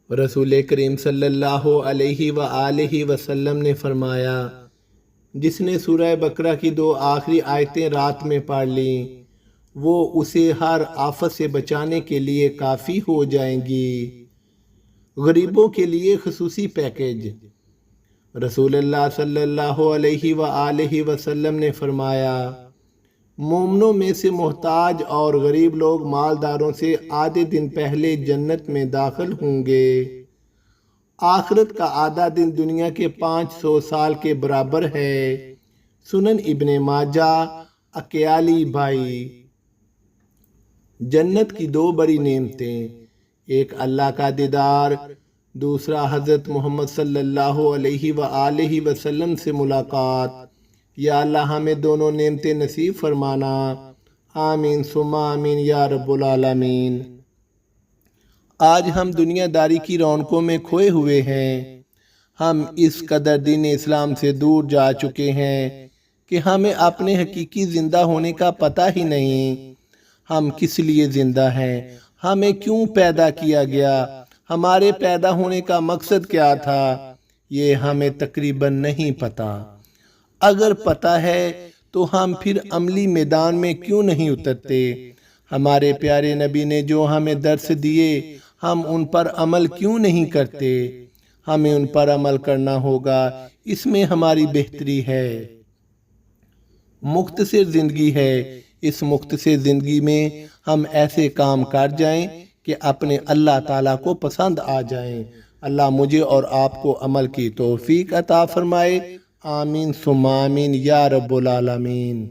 رسول کریم صلی اللہ علیہ وآلہ وسلم نے فرمایا، جس نے سورہ بقرہ کی 2 آخری آیتیں رات میں پڑھ لیں وہ اسے ہر آفت سے بچانے کے لیے کافی ہو جائیں گی۔ غریبوں کے لیے خصوصی پیکیج۔ رسول اللہ صلی اللہ علیہ وآلہ وسلم نے فرمایا، مومنوں میں سے محتاج اور غریب لوگ مالداروں سے آدھے دن پہلے جنت میں داخل ہوں گے۔ آخرت کا آدھا دن دنیا کے 500 سال کے برابر ہے۔ سنن ابن ماجہ، اکیالی بھائی۔ جنت کی 2 بڑی نعمتیں، ایک اللہ کا دیدار، دوسرا حضرت محمد صلی اللہ علیہ وآلہ وسلم سے ملاقات۔ یا اللہ ہمیں دونوں نعمتیں نصیب فرمانا، آمین ثم آمین یا رب العالمین۔ آج ہم دنیا داری کی رونقوں میں کھوئے ہوئے ہیں۔ ہم اس قدر دین اسلام سے دور جا چکے ہیں کہ ہمیں اپنے حقیقی زندہ ہونے کا پتہ ہی نہیں۔ ہم کس لیے زندہ ہیں؟ ہمیں کیوں پیدا کیا گیا؟ ہمارے پیدا ہونے کا مقصد کیا تھا؟ یہ ہمیں تقریباً نہیں پتہ۔ اگر پتہ ہے تو ہم پھر عملی میدان میں کیوں نہیں اترتے؟ ہمارے پیارے نبی نے جو ہمیں درس دیے ہم ان پر عمل کیوں نہیں کرتے؟ ہمیں ان پر عمل کرنا ہوگا، اس میں ہماری بہتری ہے۔ مختصر زندگی ہے، اس مختصر زندگی میں ہم ایسے کام کر جائیں کہ اپنے اللہ تعالیٰ کو پسند آ جائیں۔ اللہ مجھے اور آپ کو عمل کی توفیق عطا فرمائے، آمین ثم آمین یا رب العالمین۔